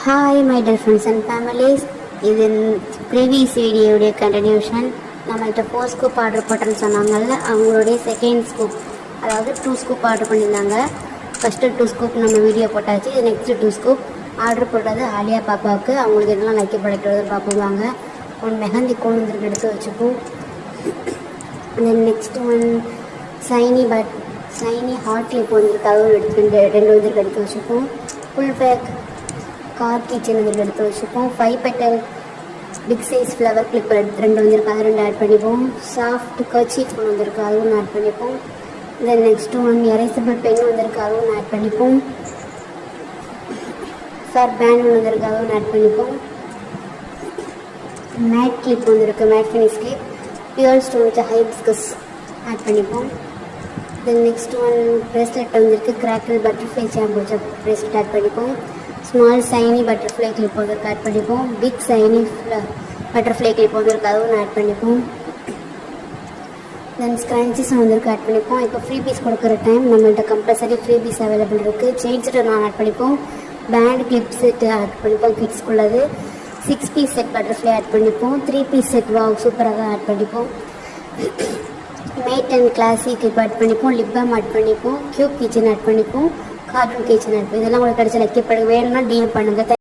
Hi my dear friends and families, இது previous வீடியோடைய continuation. நம்மள்கிட்ட 4 scoop order போட்டேன்னு சொன்னாங்கல்ல, அவங்களுடைய செகண்ட் ஸ்கூப், அதாவது 2 ஸ்கூப் ஆர்டர் பண்ணியிருந்தாங்க. ஃபஸ்ட்டு 2 ஸ்கூப் நம்ம வீடியோ போட்டாச்சு. இது நெக்ஸ்ட்டு 2 ஸ்கூப் ஆர்டர் போட்டது ஆலியா பாப்பாவுக்கு. அவங்களுக்கு என்னெல்லாம் லைக் ப்ராடக்ட் வருதுன்னு பார்ப்போம். ஒன் மெஹந்தி கோன் வந்துருக்கு, எடுத்து வச்சுப்போம். Then next one shiny heart clip வந்துருக்கு, அதுவும் ரெண்டு வந்துருக்கு, எடுத்து வச்சுப்போம். ஃபுல் பேக் கார் கிச்சன் வந்துட்டு எடுத்து வச்சுப்போம். 5 petal big size flower clip ரெண்டு வந்துருக்கு, அது 2 ஆட் பண்ணிப்போம். சாஃப்ட் கர்ச்சீஃப் ஒன்று வந்துருக்கு, அதுவும் ஆட் பண்ணிப்போம். Then next one erasable pen வந்துருக்கு, அதுவும் ஆட் பண்ணிப்போம். ஃபர் பேண்ட் ஒன்று வந்துருக்கு, அதுவும் ஆட் பண்ணிப்போம். மேட் கிளிப் வந்துருக்கு, matte finish clip pure stone வச்ச ஹைபிஸ்கஸ் ஆட் பண்ணிப்போம். தென் நெக்ஸ்ட் ஒன் ப்ரெஸ்லெட் வந்துருக்கு, கிராக்கிள் பட்டர்ஃப்ளை ஷாம்பு வச்ச ப்ரெஸ்லெட் ஆட் பண்ணிப்போம். ஸ்மால் சைனி பட்டர்ஃப்ளை கிளிப் வந்துருக்கு, ஆட் பண்ணிப்போம். பிக் சைனி பட்டர்ஃப்ளை கிளிப் வந்துருக்கு, அதுவும் ஆட் பண்ணிப்போம். தென் ஸ்க்ரன்ச்சஸ் வந்துருக்கு, ஆட் பண்ணிப்போம். இப்போ ஃப்ரீ பீஸ் கொடுக்குற டைம் நம்மள்கிட்ட கம்பல்சரி ஃப்ரீ பீஸ் அவைலபிள் இருக்குது. செயின் செட்டை நான் ஆட் பண்ணிப்போம். பேண்ட் கிளிப் செட்டு ஆட் பண்ணிப்போம், கிட்ஸ்குள்ளது. 6 பீஸ் செட் பட்டர்ஃப்ளை ஆட் பண்ணிப்போம். 3 பீஸ் செட் சூப்பராக ஆட் பண்ணிப்போம். மேட் அண்ட் கிளாசி கிளிப் ஆட் பண்ணிப்போம். லிப் பாம் ஆட் பண்ணிப்போம். க்யூப் கிச்சன் ஆட் பண்ணிப்போம். கார்ட்டூன் கிச்சன் ஆட் பண்ணி இதெல்லாம் உங்களுக்கு கிடைச்ச லைக் வேணும்னா டிஎம் பண்ணுங்கள்.